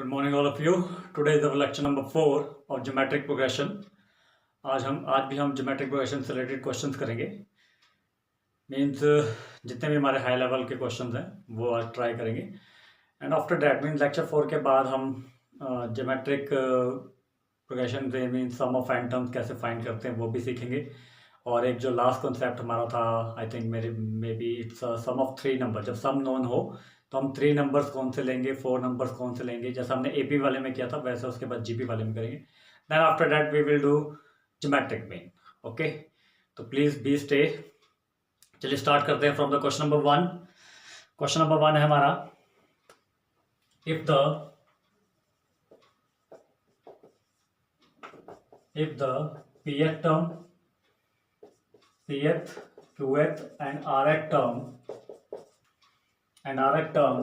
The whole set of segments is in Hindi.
Good morning all of you. Today is our lecture number 4 of geometric progression. आज भी हम geometric progression से related questions करेंगे. मीन्स जितने भी हमारे हाई लेवल के क्वेश्चंस हैं वो आज ट्राई करेंगे. And after that means lecture 4 के बाद हम ज्योमेट्रिक प्रोग्रेशन से means sum of n terms कैसे फाइंड करते हैं वो भी सीखेंगे. और एक जो लास्ट कॉन्सेप्ट हमारा था, आई थिंक मेरे maybe it's sum of 3 number. जब सम नोन हो तो हम 3 नंबर्स कौन से लेंगे, 4 नंबर्स कौन से लेंगे, जैसा हमने एपी वाले में किया था वैसे उसके बाद जीपी वाले में करेंगे. Then after that we will do geometric mean. Okay, तो प्लीज़ बी स्टे. चलिए स्टार्ट करते हैं from the question number 1. Question number 1 है हमारा, if the pth term, pth, qth and rth term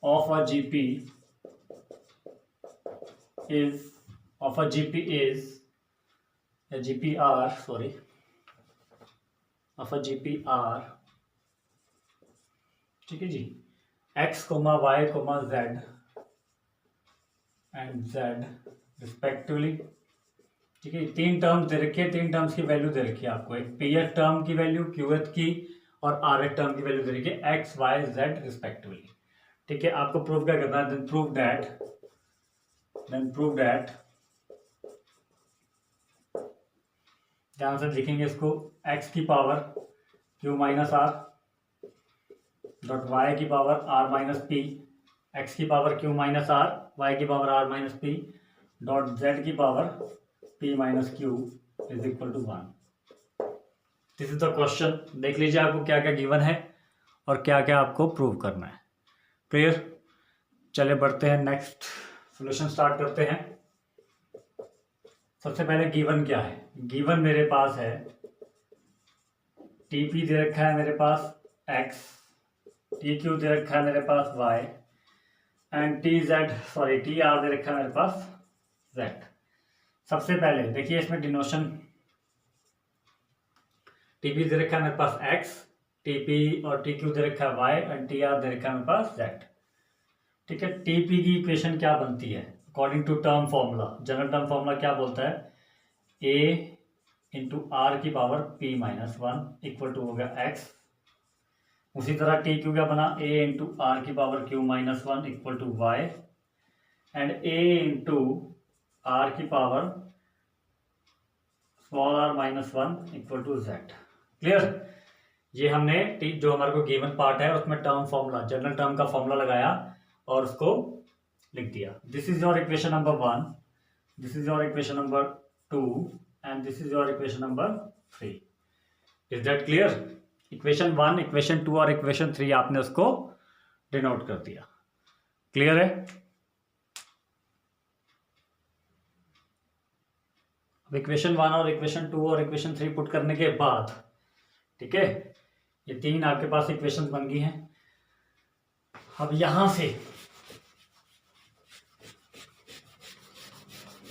of a GP is a GPR, of a GPR, ठीक है जी, x, y, z and z respectively. ठीक है, 3 टर्म्स दे रखी है, 3 टर्म्स की वैल्यू दे रखी है आपको. एक pth टर्म की वैल्यू, qth की और rth टर्म की वैल्यू दे रखी है x, y, z रिस्पेक्टिवली. ठीक है, आपको प्रूव क्या करना है? देन प्रूव दैट ध्यान से लिखेंगे इसको, x की power q minus r dot y की power r minus p, x की power q minus r, y की power r minus p dot z की power p minus q is equal to 1. This is the question. देख लीजिए आपको क्या क्या गिवन है और क्या क्या आपको प्रूव करना है. क्लियर? चलिए बढ़ते हैं, नेक्स्ट सॉल्यूशन स्टार्ट करते हैं. सबसे पहले गिवन क्या है? गिवन मेरे पास है TP दे रखा है मेरे पास x, TQ दे रखा है मेरे पास y एंड TR दे रखा है मेरे पास z. सबसे पहले देखिए इसमें डिनोशन, TP दे रखा है मेरे पास x, TP और TQ दे रखा है y एंड TR दे रखा है मेरे पास z. ठीक है, TP की इक्वेशन क्या बनती है according to term formula? General term formula क्या बोलता है? a इंटू आर की power p minus 1 equal to हो गया x. उसी तरह TQ क्या बना? a इंटू आर की power q minus 1 equal to y and a into R की power small r minus 1 equal to z. Clear? ये हमने जो हमारे को गिवन पार्ट है उसमें टर्म फॉर्मूला, जनरल टर्म का फॉर्मूला लगाया और उसको लिख दिया. This is your equation number 1, this is your equation number 2 and this is your equation number 3. Is that clear? Equation 1, equation 2 और इक्वेशन 3 आपने उसको डिनोट कर दिया. क्लियर है? अब इक्वेशन 1 और इक्वेशन 2 और इक्वेशन 3 पुट करने के बाद, ठीक है, ये 3 आपके पास इक्वेशन बन गई हैं. अब यहां से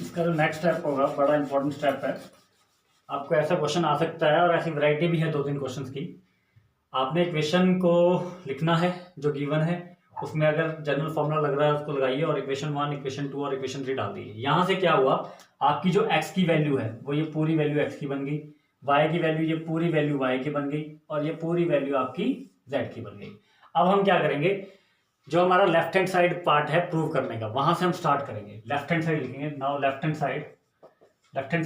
इसका जो नेक्स्ट स्टेप होगा, बड़ा इंपॉर्टेंट स्टेप है. आपको ऐसा क्वेश्चन आ सकता है और ऐसी वैरायटी भी है 2-3 क्वेश्चंस की. आपने इक्वेशन को लिखना है जो गिवन है, उसमें अगर जनरल फॉर्मूला लग रहा है उसको लगाइए और इक्वेशन 1, इक्वेशन 2 और इक्वेशन 3 डाल दीजिए. यहाँ से क्या हुआ, आपकी जो x की वैल्यू है वो ये पूरी वैल्यू x की बन गई, y की वैल्यू ये पूरी वैल्यू y की बन गई और ये पूरी वैल्यू आपकी z की बन गई. अब हम क्या करेंगे, जो हमारा लेफ्ट हैंड साइड पार्ट है प्रूव करने का, वहां से हम स्टार्ट करेंगे. लेफ्ट हैंड साइड लिखेंगे. नाउ लेफ्ट हैंड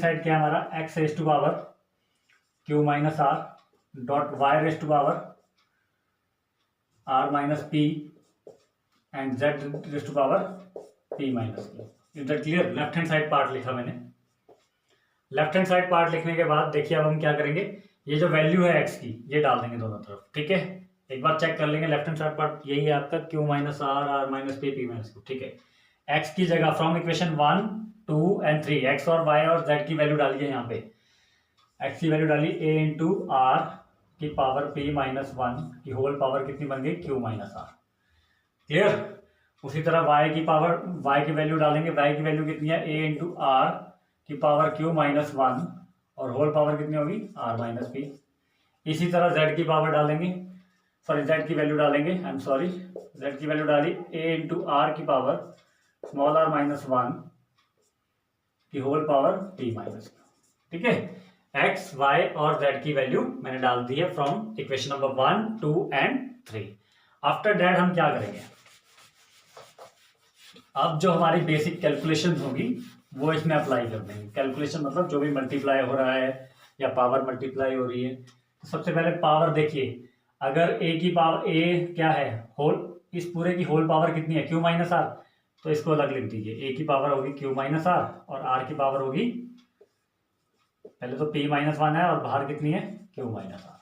साइड क्या है हमारा? x raise to power q minus r dot y raise to power r minus p and z raise to power p minus q. Is that clear? Left hand side part लिखा मैंने. लेफ्ट हैंड साइड पार्ट लिखने के बाद देखिए अब हम क्या करेंगे, ये जो वैल्यू है x की ये डाल देंगे दोनों तरफ. ठीक है, एक बार चेक कर लेंगे. लेफ्ट हैंड साइड पार्ट यही है आपका, q minus r minus p minus q. ठीक है, x की जगह फ्रॉम इक्वेशन 1, 2 एंड 3 x और y और z की वैल्यू डालिए. यहाँ पे x की वैल्यू डाली a इंटू आर की पावर p माइनस 1 की होल पावर कितनी बन गई? q minus r. क्लियर? उसी तरह y की वैल्यू डालेंगे. y की वैल्यू कितनी है? a इंटू आर की पावर q माइनस 1 और होल पावर कितनी होगी? r minus p. इसी तरह z की पावर डालेंगे. सॉरी जेड की वैल्यू डालेंगे, आई एम सॉरी, जेड की वैल्यू डाली ए इंटू आर की पावर स्मॉल आर माइनस 1 की होल पावर टी माइनस, ठीक है। एक्स वाई और जेड की वैल्यू मैंने डाल दी है from equation number 1, 2 and 3। After that हम क्या करेंगे, अब जो हमारी बेसिक कैलकुलेशन होगी वो इसमें अप्लाई कर देंगे। कैलकुलेशन मतलब जो भी मल्टीप्लाई हो रहा है या पावर मल्टीप्लाई हो रही है, तो सबसे पहले पावर देखिए, अगर ए की पावर ए क्या है होल, इस पूरे की होल पावर कितनी है क्यू माइनस आर, तो इसको अलग लिख दीजिए। ए की पावर होगी क्यू माइनस आर और आर की पावर होगी, पहले तो पी माइनस 1 है और बाहर कितनी है क्यू माइनस आर।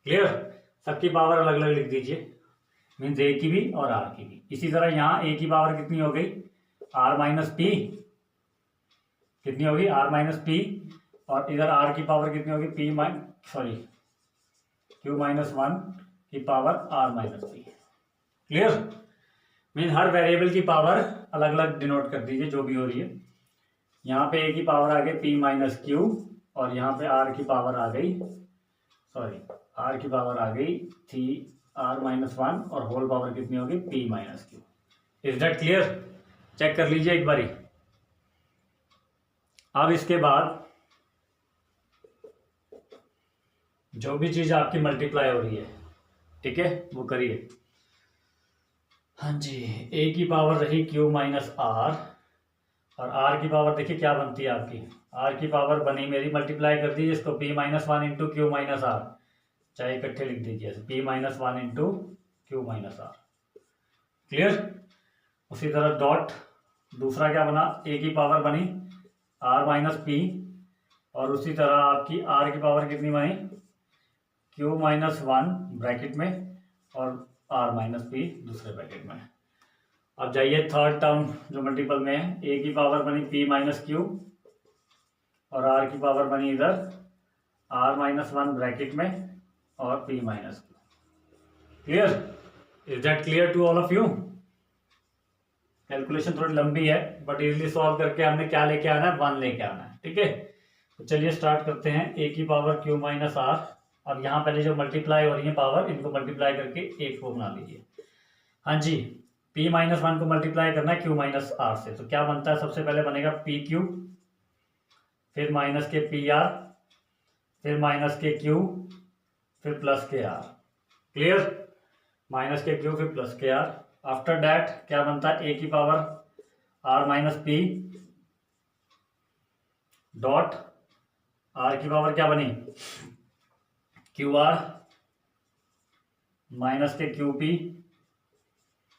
क्लियर, सबकी पावर अलग अलग लिख दीजिए, मीन्स ए की भी और आर की भी। इसी तरह यहाँ ए की पावर कितनी हो गई आर माइनस पी, कितनी होगी आर माइनस पी, और इधर आर की पावर कितनी होगी पी सॉरी क्यू माइनस 1 की power R minus P. Clear, mean हर वेरिएबल की पावर अलग अलग डिनोट कर दीजिए जो भी हो रही है। यहाँ पे ए की पावर आ गई पी माइनस क्यू और यहाँ पे आर की पावर आ गई, सॉरी आर की पावर आ गई थी आर माइनस 1 और होल पावर कितनी होगी P minus Q. Is that clear, check कर लीजिए एक बारी। अब इसके बाद जो भी चीज आपकी मल्टीप्लाई हो रही है, ठीक है, वो करिए। हाँ जी, ए की पावर रही क्यू माइनस आर और आर की पावर देखिए क्या बनती है आपकी, आर की पावर बनी मेरी, मल्टीप्लाई कर दीजिए इसको P minus 1 into Q minus R, चाहे इकट्ठे लिख दीजिए P minus 1 into Q minus R. Clear, उसी तरह डॉट दूसरा क्या बना, ए की पावर बनी आर माइनस पी और उसी तरह आपकी आर की पावर कितनी बनी क्यू माइनस 1 ब्रैकेट में और आर माइनस पी दूसरे ब्रैकेट में। अब जाइए थर्ड टर्म जो मल्टीपल में है, ए की पावर बनी पी माइनस क्यू और आर की पावर बनी इधर आर माइनस 1 ब्रैकेट में और P minus Q. Clear, is that clear to all of you. Calculation थोड़ी लंबी है बट इजीली सॉल्व करके हमने क्या लेके आना है 1 लेके आना है, ठीक है। तो चलिए स्टार्ट करते हैं। ए की पावर क्यू माइनस आर, अब यहाँ पहले जो मल्टीप्लाई हो रही है पावर, इनको मल्टीप्लाई करके एक को बना लीजिए। हाँ जी, पी माइनस 1 को मल्टीप्लाई करना है क्यू माइनस आर से, तो क्या बनता है, सबसे पहले बनेगा पी क्यू, फिर माइनस के पी आर, फिर माइनस के क्यू, फिर प्लस के आर। क्लियर, माइनस के क्यू फिर प्लस के आर। आफ्टर दैट क्या बनता है, ए की power R minus P dot R की पावर क्या बनी क्यू आर माइनस के क्यू पी।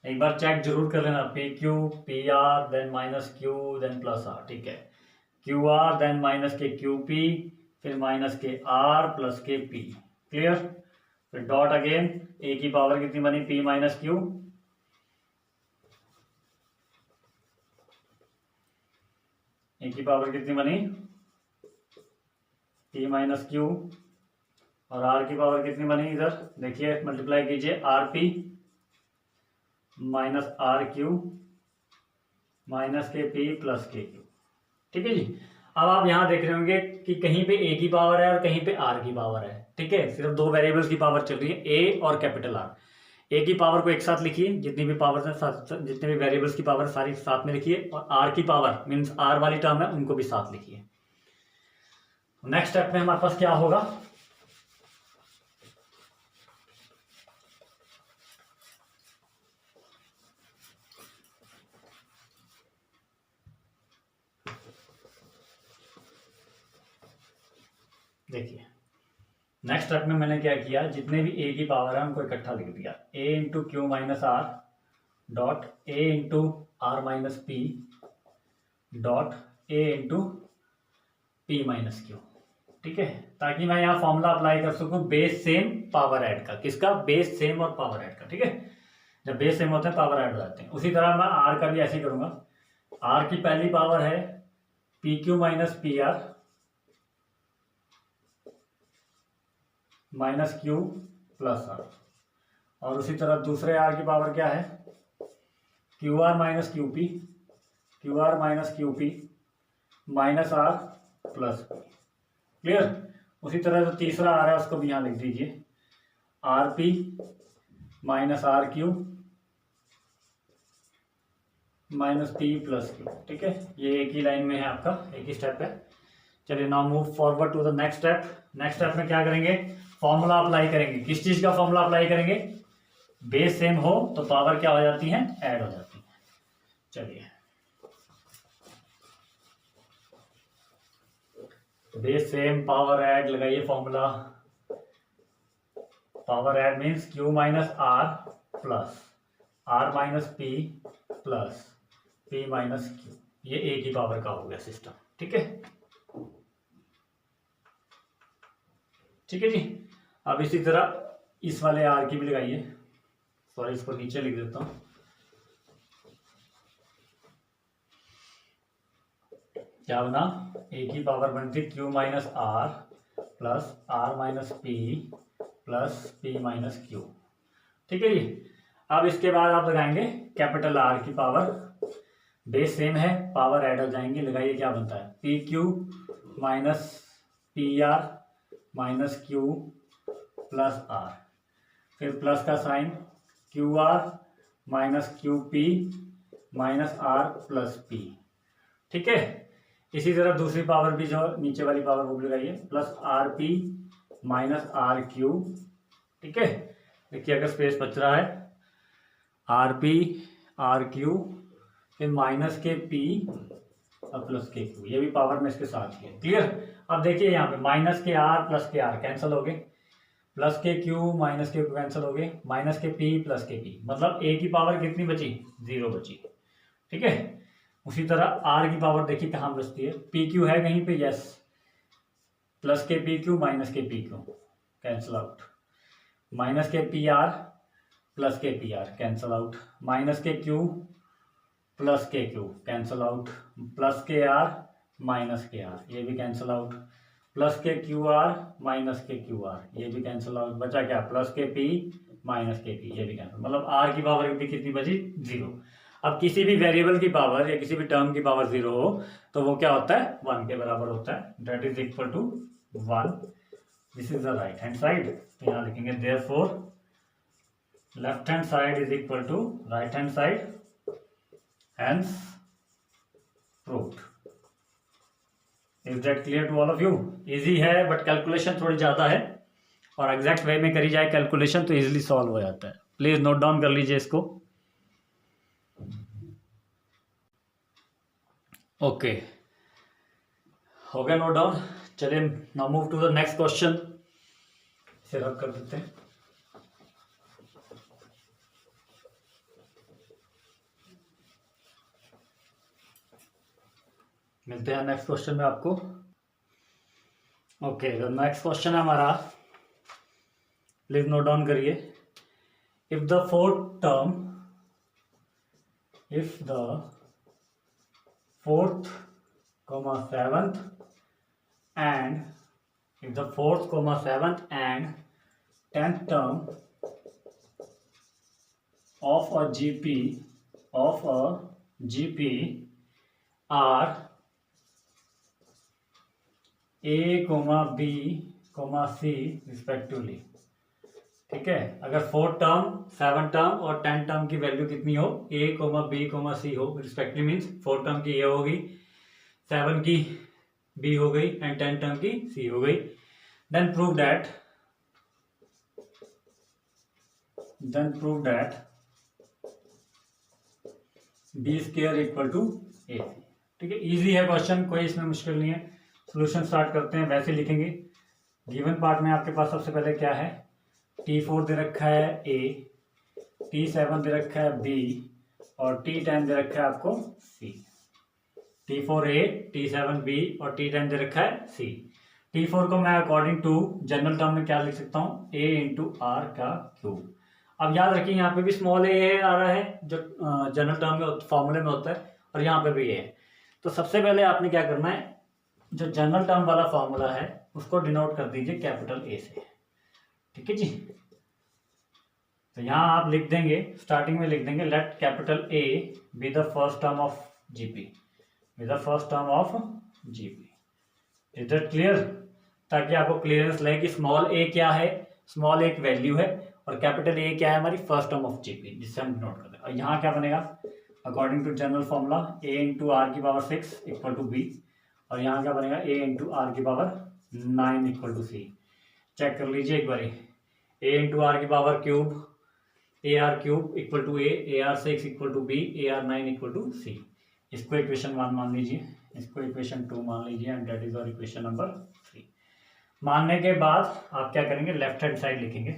एक बार चेक जरूर कर लेना, P Q P R then minus Q then plus R, ठीक है। क्यू आर देन माइनस के क्यू पी फिर माइनस के आर प्लस के पी। क्लियर, फिर डॉट अगेन ए की पावर कितनी बनी पी माइनस क्यू, ए की पावर कितनी बनी पी माइनस क्यू और आर की पावर कितनी बनी, इधर देखिए मल्टीप्लाई कीजिए R P minus R Q minus के पी प्लस के क्यू, ठीक है जी। अब आप यहाँ देख रहे होंगे कि कहीं पे ए की पावर है और कहीं पे आर की पावर है, ठीक है। सिर्फ दो वेरिएबल्स की पावर चल रही है, ए और कैपिटल आर। ए की पावर को एक साथ लिखिए, जितनी भी पावर है जितने भी वेरिएबल्स की पावर सारी साथ में लिखिए, और आर की पावर मीन्स आर वाली टर्म है उनको भी साथ लिखिए। नेक्स्ट स्टेप में हमारे पास क्या होगा, देखिए नेक्स्ट स्टेप में मैंने क्या किया, जितने भी ए की पावर है उनको इकट्ठा लिख दिया, A into Q minus R dot A into R minus P dot A into P minus Q, ठीक है। ताकि मैं यहाँ फॉर्मूला अप्लाई कर सकूँ बेस सेम पावर ऐड का, किसका, बेस सेम और पावर ऐड का, ठीक है। जब बेस सेम होते हैं पावर ऐड हो जाते हैं। उसी तरह मैं आर का भी ऐसे ही करूँगा, आर की पहली पावर है P Q minus P R minus Q plus R, और उसी तरह दूसरे आर की पावर क्या है Q R minus Q P, Q R minus Q P minus R plus P. Clear, उसी तरह जो तीसरा आर है उसको भी यहाँ लिख दीजिए, R P minus R Q minus P plus Q. ठीक है, ये एक ही लाइन में है, आपका एक ही स्टेप है। चलिए now move forward to the next step. Next step में क्या करेंगे, फॉर्मूला अप्लाई करेंगे। किस चीज का फॉर्मूला अप्लाई करेंगे, बेस सेम हो तो पावर क्या हो जाती है, ऐड हो जाती है। चलिए बेस सेम पावर ऐड लगाइए formula. Power add means Q minus R plus R minus P plus P minus Q, ये एक ही पावर का हो गया सिस्टम। ठीक है, ठीक है जी। अब इसी तरह इस वाले आर की भी लगाइए। सॉरी, इसको नीचे लिख देता हूं। क्या बना, एक ही पावर बनती Q minus R plus R minus P plus P minus Q. ठीक है जी। अब इसके बाद आप लगाएंगे कैपिटल आर की पावर। बेस सेम है, पावर ऐड हो जाएंगे। लगाइए क्या बनता है, P Q minus P R minus Q plus R, फिर प्लस का sign, Q R minus Q P minus R plus P. ठीक है, इसी तरह दूसरी पावर भी, जो नीचे वाली पावर वो भी लगाइए, plus R P minus R Q. ठीक है, देखिए अगर स्पेस बच रहा है, आर पी आर क्यू फिर माइनस के पी और प्लस के क्यू, ये भी पावर में इसके साथ ही है। क्लियर। अब देखिए यहाँ पे माइनस के आर प्लस के आर कैंसिल हो गए, प्लस के क्यू माइनस के क्यू कैंसिल हो गए, माइनस के पी प्लस के पी, मतलब ए की पावर कितनी बची, 0 बची। ठीक है, उसी तरह आर की पावर देखिए कहाँ बचती है, पी क्यू है कहीं पे, यस, प्लस के पी क्यू माइनस के P Q cancel out, minus के पी आर प्लस के P are cancel out, minus के क्यू प्लस के क्यू कैंसिल आउट, प्लस के आर माइनस के आर, ये भी कैंसिल आउट, प्लस के क्यू आर माइनस के क्यू आर, ये भी कैंसिल आउट। बचा क्या, प्लस के पी माइनस के पी, ये भी कैंसिल। मतलब आर की पावर भी कितनी बची, 0। अब किसी भी वेरिएबल की पावर या किसी भी टर्म की पावर 0 हो तो वो क्या होता है, 1 के बराबर होता है, that is equal to 1। This is the right hand side, तो यहाँ लिखेंगे therefore left hand side is equal to right hand side, hence proved. Is that clear to all of you. Easy है बट कैलकुलेशन थोड़ी ज़्यादा है, और एग्जैक्ट वे में करी जाए कैलकुलेशन तो इजीली सॉल्व हो जाता है। प्लीज़ नोट डाउन कर लीजिए इसको। ओके, हो गया नोट डाउन। चलिए now move to the next question, इसे रब कर देते हैं। मिलते हैं नेक्स्ट क्वेश्चन में आपको। ओके, द नेक्स्ट क्वेश्चन है हमारा, प्लीज नोट डाउन करिए। If the fourth comma seventh and if the fourth comma seventh and 10th term of a GP are A, B, C respectively। ठीक है, अगर 4th टर्म 7th टर्म और 10th टर्म की वैल्यू कितनी हो, A, B, C हो रिस्पेक्टिवली, मीन्स 4th टर्म की A होगी, 7 की B हो गई एंड 10 टर्म की C हो गई, then prove that B square equal to A। ठीक है, इजी है क्वेश्चन, कोई इसमें मुश्किल नहीं है। सॉल्यूशन स्टार्ट करते हैं, वैसे लिखेंगे। गिवन पार्ट में आपके पास सबसे पहले क्या है, T4 दे रखा है A, T7 दे रखा है B और T10 दे रखा है आपको C। T4 A, T7 B और T10 दे रखा है C। T4 को मैं अकॉर्डिंग टू जनरल टर्म में क्या लिख सकता हूँ, A इंटू आर का क्यूब। अब याद रखिए यहाँ पे भी स्मॉल a आ रहा है जो जनरल टर्म में फॉर्मूले में होता है, और यहाँ पे भी a है। तो सबसे पहले आपने क्या करना है, जो जनरल टर्म वाला फॉर्मूला है उसको डिनोट कर दीजिए कैपिटल A से। ठीक है जी, तो यहाँ आप लिख देंगे, स्टार्टिंग में लिख देंगे, let capital A be the first term of GP, is that clear, ताकि आपको क्लियरेंस लगे कि स्मॉल a क्या है स्मॉल एक वैल्यू है और कैपिटल ए क्या है हमारी फर्स्ट टर्म ऑफ जीपी, जिससे हम नोट करते हैं। और यहाँ क्या बनेगा, according to general formula A into R की पावर 6 इक्वल टू बी, और यहाँ क्या बनेगा ए इंटू आर की power 9 equal to C. Check कर लीजिए एक बारी, ए इंटू आर की power cube A R cube equal to A R 6 equal to B, A R 9 equal to C. इसको इक्वेशन 1 मान लीजिए, इसको इक्वेशन 2 मान लीजिए, and that is our equation number 3। मानने के बाद आप क्या करेंगे, लेफ्ट हैंड साइड लिखेंगे।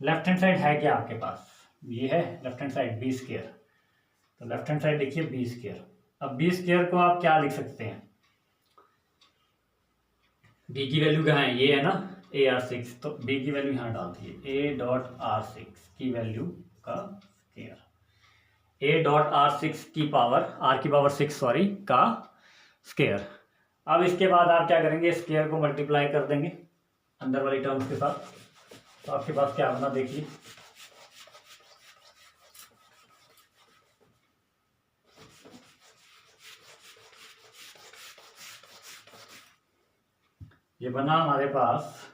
लेफ्ट हैंड साइड है क्या आपके पास, ये है left hand side B square, तो लेफ्ट हैंड साइड लिखिए बी स्क्वायर। अब बी स्क्वायर को आप क्या लिख सकते हैं, बी की वैल्यू कहाँ है, ये है ना ए आर 6, तो बी की वैल्यू यहाँ डाल दीजिए, ए डॉट आर 6 की वैल्यू का स्क्वायर, ए डॉट आर 6 की पावर आर की पावर 6 सॉरी का स्क्वायर। अब इसके बाद आप क्या करेंगे, स्क्वायर को मल्टीप्लाई कर देंगे अंदर वाली टर्म्स के साथ, तो आपके पास क्या बना देखिए, ये बना हमारे पास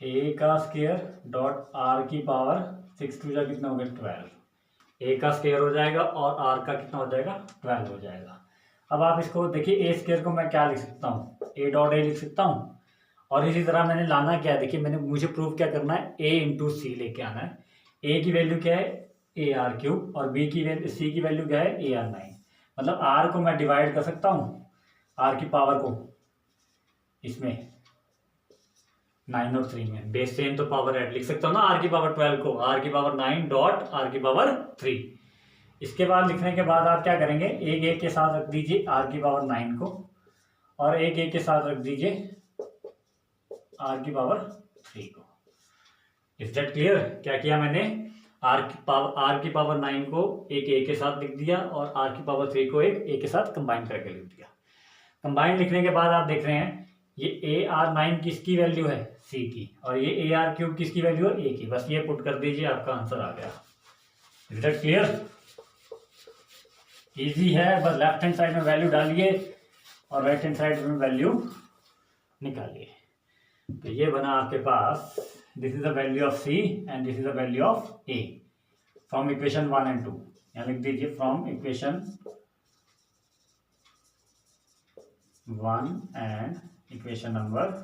ए का स्क्वायर डॉट आर की पावर 6 टू जा कितना हो गया 12, ए का स्क्वायर हो जाएगा और आर का कितना हो जाएगा 12 हो जाएगा। अब आप इसको देखिए, ए स्क्वायर को मैं क्या लिख सकता हूँ, ए डॉट ए लिख सकता हूँ, और इसी तरह मैंने लाना क्या है, देखिए मुझे प्रूव क्या करना है, ए इंटू सी लेके आना है। ए की वैल्यू क्या है ए आर क्यूब, और बी की वैल्यू सी की वैल्यू क्या है ए आर 9, मतलब आर को मैं डिवाइड कर सकता हूँ, आर की पावर को इसमें 9 और 3 में, बेस सेम तो पावर ऐड लिख सकता हूँ ना, आर की पावर 12 को आर की पावर 9 डॉट आर की पावर 3। इसके बाद लिखने के बाद आप क्या करेंगे, एक एक के साथ रख दीजिए आर की पावर 9 को, और एक एक के साथ रख दीजिए आर की पावर 3 को। इज दैट क्लियर, क्या किया मैंने, आर की पावर 9 को एक ए के साथ लिख दिया और आर की पावर 3 को एक ए के साथ कंबाइन करके लिख दिया। कंबाइन लिखने के बाद आप देख रहे हैं ये ए आर 9 किसकी वैल्यू है सी की, और ये ए आर क्यूब किसकी वैल्यू है ए की, बस ये पुट कर दीजिए आपका आंसर आ गया। इज दैट क्लियर, इजी है, बस लेफ्ट हैंड साइड में वैल्यू डालिए और राइट हैंड साइड में वैल्यू निकालिए। तो ये बना आपके पास, this is the value of C and this is the value of A from equation 1 and 2। यहाँ लिख दीजिए from equation 1 and equation number,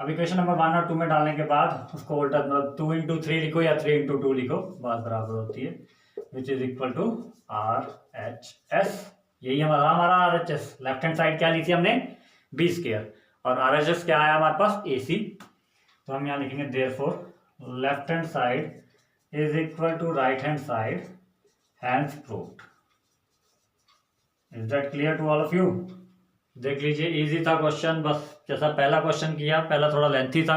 अब इक्वेशन नंबर 1 और 2 में डालने के बाद उसको उल्टा, मतलब 2 इंटू 3 लिखो या 3 इंटू 2 लिखो, बात बराबर होती है, which is equal to R H S. यही हमारा R H S, left hand side क्या ली थी हमने बी स्क्वायर, और आर एच एस क्या आया हमारे पास ए सी, तो हम यहाँ लिखेंगे therefore left hand side is equal to right hand side, hence proved. Is that clear to all of you. देख लीजिए, इजी था क्वेश्चन, बस जैसा पहला क्वेश्चन किया, पहला थोड़ा लेंथी था,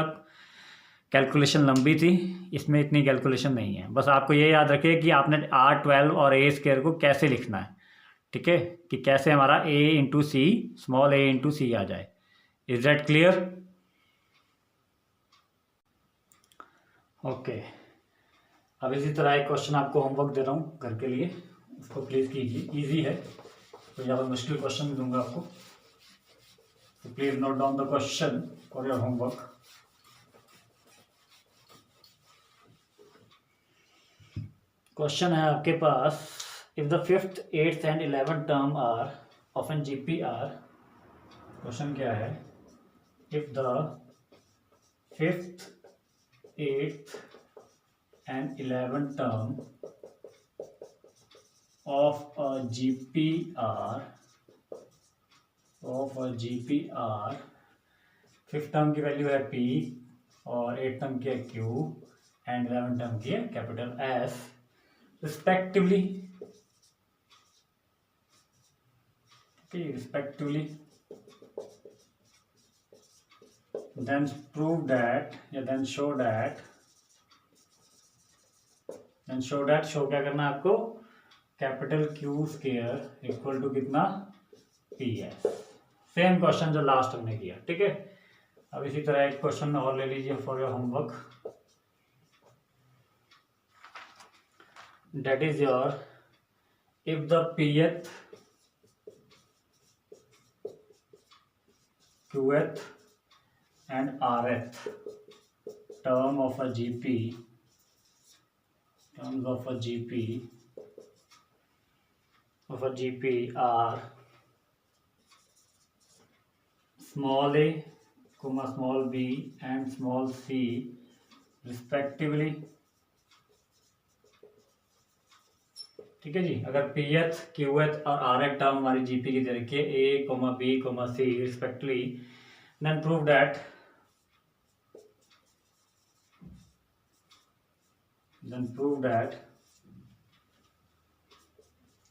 कैलकुलेशन लंबी थी, इसमें इतनी कैलकुलेशन नहीं है। बस आपको ये याद रखिए कि आपने R12 और ए स्क्वायर को कैसे लिखना है, ठीक है, कि कैसे हमारा a into C, small a into C आ जाए। Is that clear, okay. अब इसी तरह एक क्वेश्चन आपको होमवर्क दे रहा हूँ घर के लिए, उसको प्लीज़ कीजिए, इजी है, तो यहाँ पर मुश्किल क्वेश्चन दूंगा आपको, तो please note down the question for your homework. Question है आपके पास, if the 5th, 8th and 11th term are of an GPR, question क्या है, if the 5th, 8th and 11th term of a GPR, fifth term की वैल्यू है P और 8th टर्म की है Q एंड 11th टर्म की है capital S respectively, then prove that या then show क्या करना है आपको, capital Q square equal to कितना PS। सेम क्वेश्चन जो लास्ट हमने किया, ठीक है। अब इसी तरह एक क्वेश्चन और ले लीजिए for your homework, that is your, if the Pth, Qth and rth term of a GP, terms of a GP are small a, small b and small c respectively। ठीक है जी, अगर पी एच क्यू एच और आर एच टर्म हमारी जीपी की दे रखी है A comma B comma C respectively, then prove that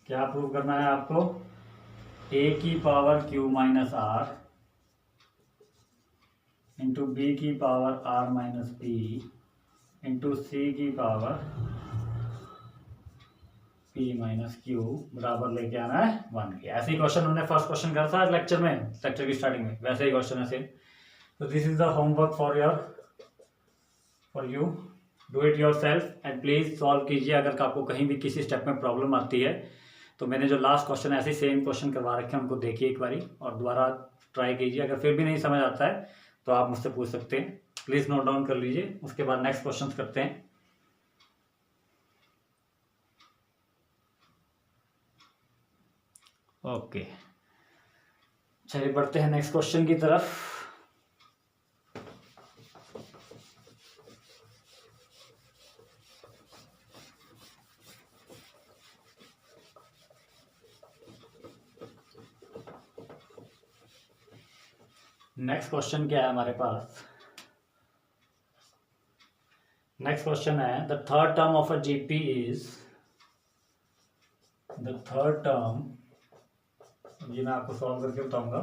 क्या प्रूव करना है आपको, ए की power Q minus R into B की power R minus P into C की पावर P माइनस क्यू बराबर लेके आना है 1 के। ऐसे ही क्वेश्चन हमने फर्स्ट क्वेश्चन करा था लेक्चर की स्टार्टिंग में, वैसे ही क्वेश्चन है सेम। तो this is the homework for you, do it yourself and please solve कीजिए। अगर आपको कहीं भी किसी स्टेप में प्रॉब्लम आती है तो मैंने जो लास्ट क्वेश्चन ऐसे सेम क्वेश्चन करवा रखे हैं उनको देखिए एक बारी और दोबारा ट्राई कीजिए। अगर फिर भी नहीं समझ आता है तो आप मुझसे पूछ सकते हैं, प्लीज नोट डाउन कर लीजिए। उसके बाद नेक्स्ट क्वेश्चन करते हैं। ओके चलिए बढ़ते हैं नेक्स्ट क्वेश्चन की तरफ। नेक्स्ट क्वेश्चन क्या है हमारे पास, नेक्स्ट क्वेश्चन है the third term of a GP is, the third term, ये मैं आपको सॉल्व करके बताऊंगा।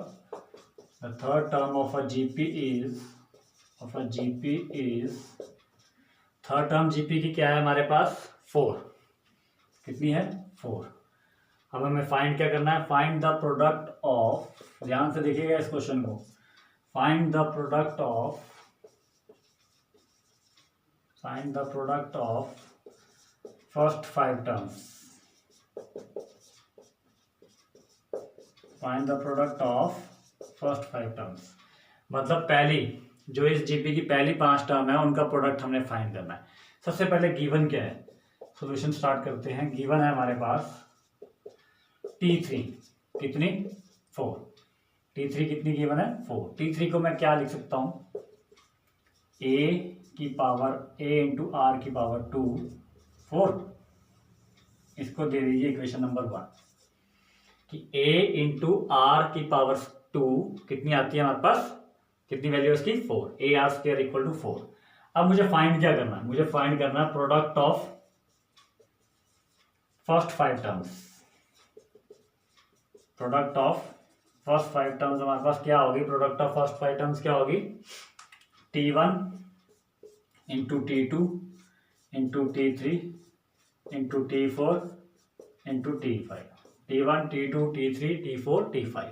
The third term of a GP is, third term GP की क्या है हमारे पास 4, कितनी है 4। अब हमें फाइंड क्या करना है, फाइंड द प्रोडक्ट ऑफ, ध्यान से देखिएगा इस क्वेश्चन को, find the product of first 5 terms, find the product of first 5 terms, मतलब पहली जो इस जीपी की पहली 5 टर्म है उनका प्रोडक्ट हमने फाइंड करना है। सबसे पहले गिवन क्या है, सॉल्यूशन स्टार्ट करते हैं। गिवन है हमारे पास T3, कितनी 4, T3 कितनी गिवन है 4। T3 को मैं क्या लिख सकता हूँ, a की पावर a इंटू आर की पावर 2 4, इसको दे दीजिए इक्वेशन नंबर 1 कि a इंटू आर की पावर 2 कितनी आती है हमारे पास, कितनी वैल्यू है इसकी 4, A R square equal to 4। अब मुझे फाइंड क्या करना है, मुझे फाइंड करना है product of first 5 terms, product of first 5 terms हमारे पास क्या होगी, प्रोडक्ट ऑफ फर्स्ट 5 टर्म्स क्या होगी, T1 into T2 into T3 into T4 into T5, T1 T2 T3 T4 T5।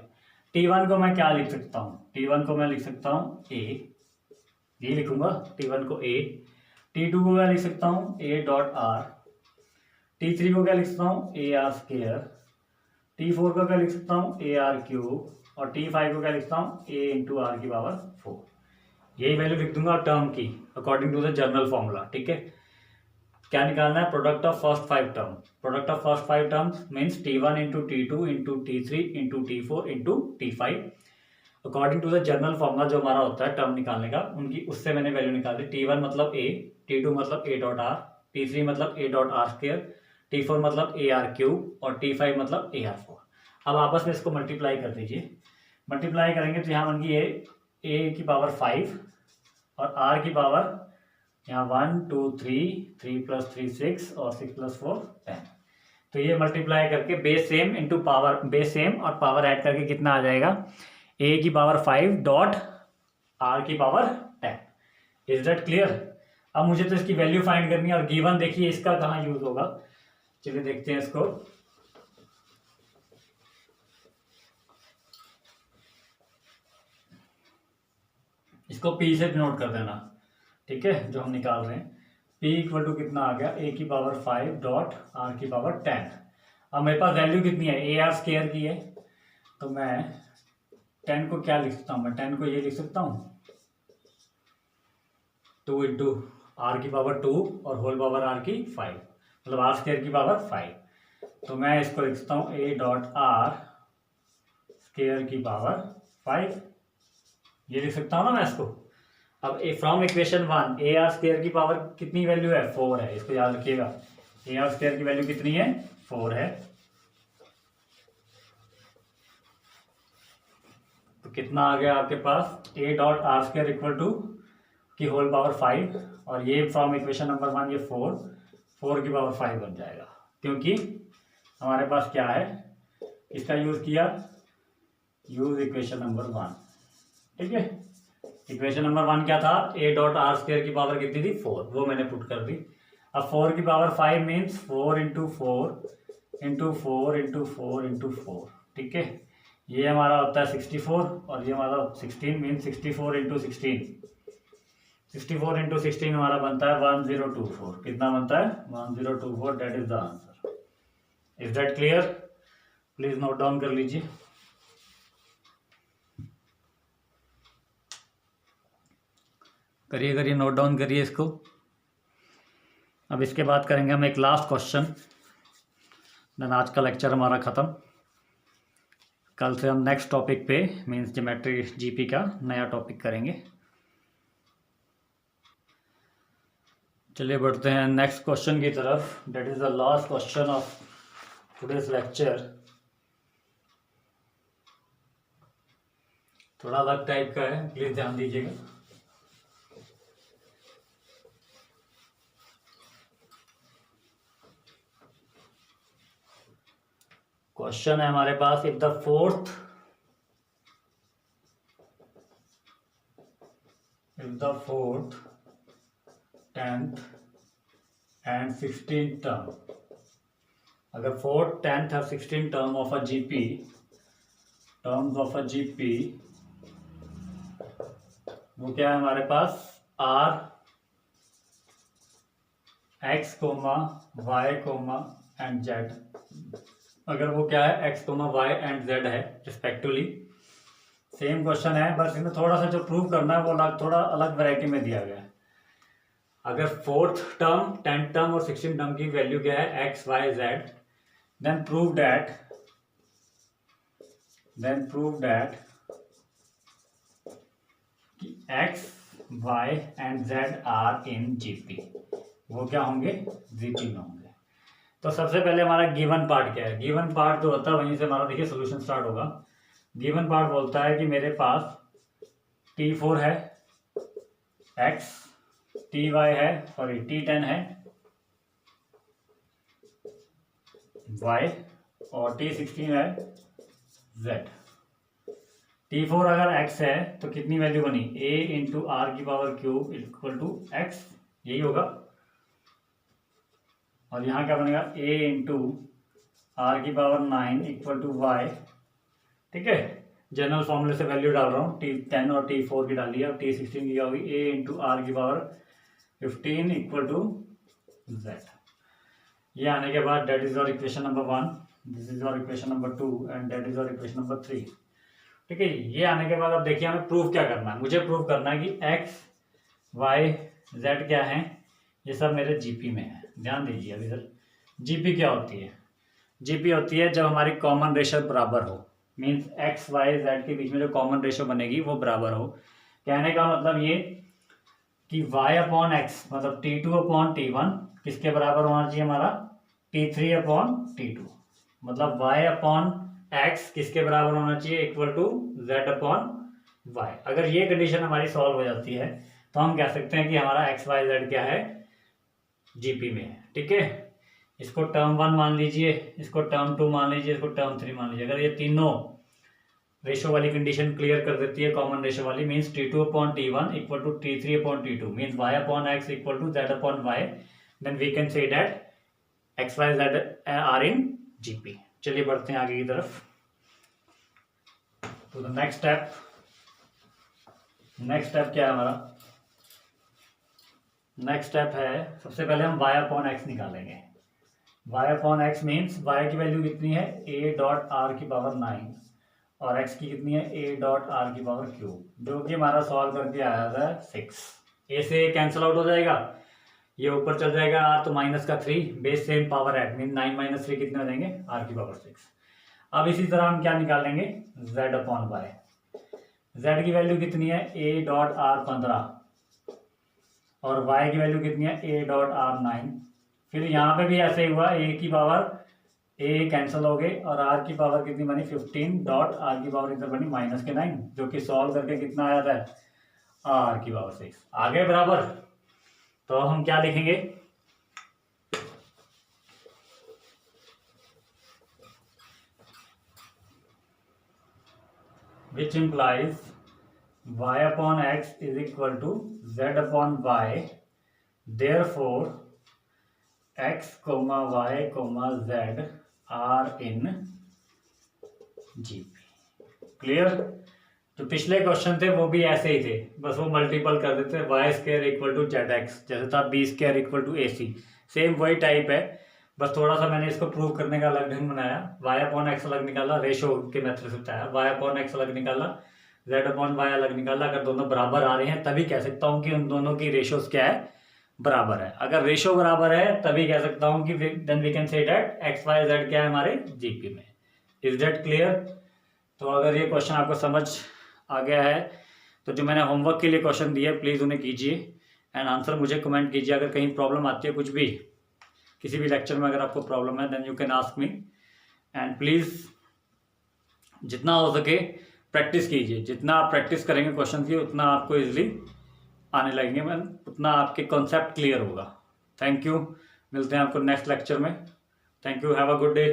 T1 को मैं क्या लिख सकता हूँ, T1 को मैं लिख सकता हूँ A, ये लिखूंगा T1 को A। T2 को मैं लिख सकता हूँ A डॉट R, T3 को क्या लिख सकता हूँ A R स्क्वायर, T4 को क्या लिख सकता हूँ A R क्यूब और T5 को क्या लिखता हूँ A इंटू आर की पावर 4। यही वैल्यू लिख दूंगा टर्म की according to the general formula. ठीक है, क्या निकालना है, product of first 5 term, product of first 5 terms means T1 into T2 into T3 into T4 into T5 according to the general formula जो हमारा होता है टर्म निकालने का, उनकी उससे मैंने वैल्यू निकाली। T1 मतलब A, T2 मतलब A डॉट R, T3 मतलब A dot R square, T4 मतलब A R क्यूब और T5 मतलब A R 4। अब आपस में इसको मल्टीप्लाई कर दीजिए, मल्टीप्लाई करेंगे तो यहाँ बन गई A की पावर 5 और R की पावर यहाँ 1 2 3 प्लस 3 6 और 6 प्लस 4 10। तो ये मल्टीप्लाई करके base same into power, base same और पावर ऐड करके कितना आ जाएगा, A की पावर 5 डॉट R की पावर 10। Is that clear. अब मुझे तो इसकी वैल्यू फाइंड करनी है और गिवन देखिए इसका कहाँ यूज होगा, चलिए देखते हैं इसको। इसको P से नोट कर देना, ठीक है, जो हम निकाल रहे हैं। P इक्वल टू कितना आ गया, A की पावर 5 डॉट R की पावर 10। अब मेरे पास वैल्यू कितनी है, A R स्क्वायर की है, तो मैं 10 को क्या लिख सकता हूँ, मैं 10 को ये लिख सकता हूँ 2 इंटू आर की पावर 2 और होल पावर आर की 5, मतलब आर स्क्वायर की पावर 5। तो मैं इसको लिख सकता हूँ ए डॉट आर स्क्वायर की पावर 5, ये लिख सकता हूँ ना मैं इसको। अब A from equation 1 A R square की पावर कितनी वैल्यू है, 4 है, इसको याद रखिएगा। ए आर स्क्वायर की वैल्यू कितनी है, 4 है। तो कितना आ गया आपके पास, A dot R square equal to की होल पावर 5, और ये फ्रॉम इक्वेशन नंबर 1 ये 4 की पावर 5 बन जाएगा, क्योंकि हमारे पास क्या है, इसका यूज किया, यूज इक्वेशन नंबर 1। ठीक है, इक्वेशन नंबर 1 क्या था, ए डॉट आर स्क्वायर की पावर कितनी थी, 4, वो मैंने पुट कर दी। अब 4 की power 5 means 4 into 4 into 4 into 4 into 4। ठीक है, ये हमारा होता है 64, और ये हमारा 16 मीन्स 64 इंटू 16, 64 इंटू 16 हमारा बनता है 1024। कितना बनता है, 1024। That is the answer. Is that clear? Please note down कर लीजिए। करिए नोट डाउन करिए इसको। अब इसके बाद करेंगे हम एक लास्ट क्वेश्चन, देन आज का लेक्चर हमारा ख़त्म। कल से हम नेक्स्ट टॉपिक पे मींस ज्योमेट्री जीपी का नया टॉपिक करेंगे। चलिए बढ़ते हैं नेक्स्ट क्वेश्चन की तरफ। That is the last question of today's lecture. थोड़ा अलग टाइप का है, प्लीज़ ध्यान दीजिएगा। क्वेश्चन है हमारे पास, if the fourth, fourth 10th and 16th term, अगर 4th 10th और 16th term of a GP, terms of a GP, वो क्या है हमारे पास, are X comma Y comma and Z, अगर वो क्या है X comma Y and Z है रिस्पेक्टिवली। सेम क्वेश्चन है, बस इसमें थोड़ा सा जो प्रूव करना है वो थोड़ा अलग वैरायटी में दिया गया है। अगर 4th टर्म 10th टर्म और 16th टर्म की वैल्यू क्या है, X Y Z, then prove that कि X Y and Z are in GP, वो क्या होंगे, जीपी में होंगे। तो सबसे पहले हमारा गिवन पार्ट क्या है, गिवन पार्ट जो होता है वहीं से हमारा देखिए सोल्यूशन स्टार्ट होगा। गिवन पार्ट बोलता है कि मेरे पास T4 है x, Ty है सॉरी T10 है y, और T16 है z। T4 अगर x है तो कितनी वैल्यू बनी, a इंटू आर की power cube equal to X, यही होगा। और यहाँ क्या बनेगा, a इंटू आर की पावर 9 इक्वल टू वाई। ठीक है, जनरल फॉर्मूले से वैल्यू डाल रहा हूँ, T10 और T4 की डाली है। अब T16 की क्या होगी, a इंटू आर की पावर 15 इक्वल टू z। ये आने के बाद that is our equation number 1, this is our equation number 2 and that is our equation number 3। ठीक है, ये आने के बाद अब देखिए हमें प्रूव क्या करना है। मुझे प्रूव करना है कि x y z क्या है, ये सब मेरे जीपी में है। ध्यान दीजिए अभी सर, जीपी क्या होती है, जीपी होती है जब हमारी कॉमन रेशो बराबर हो, मीन्स एक्स वाई जेड के बीच में जो कॉमन रेशो बनेगी वो बराबर हो। कहने का मतलब ये कि y अपॉन एक्स मतलब T2 अपॉन T1 किसके बराबर होना चाहिए, हमारा T3 अपॉन T2, मतलब y अपॉन एक्स किसके बराबर होना चाहिए, equal to z upon y। अगर ये कंडीशन हमारी सॉल्व हो जाती है तो हम कह सकते हैं कि हमारा एक्स वाई जेड क्या है, जीपी में है। ठीक है, इसको टर्म 1 मान लीजिए, इसको टर्म 2 मान लीजिए, इसको टर्म 3 मान लीजिए। अगर ये तीनों रेशो वाली कंडीशन क्लियर कर देती है, कॉमन रेशो वाली, means T2 upon T1 equal to T3 upon T2 means y upon x equal to z upon y, then we can say that x y z are in GP. चलिए बढ़ते हैं आगे की तरफ। तो द नेक्स्ट स्टेप क्या है हमारा, नेक्स्ट स्टेप है सबसे पहले हम y अपॉन एक्स निकालेंगे। y upon x means y की वैल्यू कितनी है, a डॉट आर की पावर 9 और x की कितनी है, a डॉट आर की पावर क्यूब, जो कि हमारा सॉल्व करके आया था 6। ए से कैंसिल आउट हो जाएगा, ये ऊपर चल जाएगा आर, तो माइनस का 3, base same power add mean 9 - 3 कितने हो जाएंगे, आर की पावर 6। अब इसी तरह हम क्या निकालेंगे, z अपॉन वाई। z की वैल्यू कितनी है, a डॉट आर 15 और y की वैल्यू कितनी है, a डॉट आर 9। फिर यहाँ पे भी ऐसे ही हुआ, a की पावर a कैंसिल हो गए और r की पावर कितनी बनी 15 डॉट r की पावर कितना बनी -9, जो कि सॉल्व करके कितना आया था, r की पावर 6 आ गए बराबर। तो हम क्या लिखेंगे, which implies y upon x is equal to z upon y, therefore x, y, z are in GP। Clear. जो पिछले क्वेश्चन थे वो भी ऐसे ही थे, बस वो मल्टीपल कर देते हैं, Y square equal to Z X, जैसे था B square equal to A C, same वही टाइप है, बस थोड़ा सा मैंने इसको प्रूव करने का अलग ढंग बनाया। वाई अपॉन एक्स अलग निकाला, रेशो के मेथड से बताया, वाई अपॉन एक्स अलग निकाला, जेड अपॉन वाई अलग निकाला। अगर दोनों बराबर आ रहे हैं तभी कह सकता हूँ कि उन दोनों की रेशोज क्या है, बराबर है। अगर रेशो बराबर है तभी कह सकता हूँ कि then we can say that X Y Z क्या है हमारे जीपी में। Is that clear. तो अगर ये क्वेश्चन आपको समझ आ गया है तो जो मैंने होमवर्क के लिए क्वेश्चन दिए प्लीज़ उन्हें कीजिए एंड आंसर मुझे कमेंट कीजिए। अगर कहीं प्रॉब्लम आती है कुछ भी, किसी भी लेक्चर में अगर आपको प्रॉब्लम है then you can ask me and please जितना हो सके प्रैक्टिस कीजिए। जितना आप प्रैक्टिस करेंगे क्वेश्चन की उतना आपको इजीली आने लगेंगे, मैम उतना आपके कॉन्सेप्ट क्लियर होगा। थैंक यू, मिलते हैं आपको नेक्स्ट लेक्चर में। Thank you, have a good day.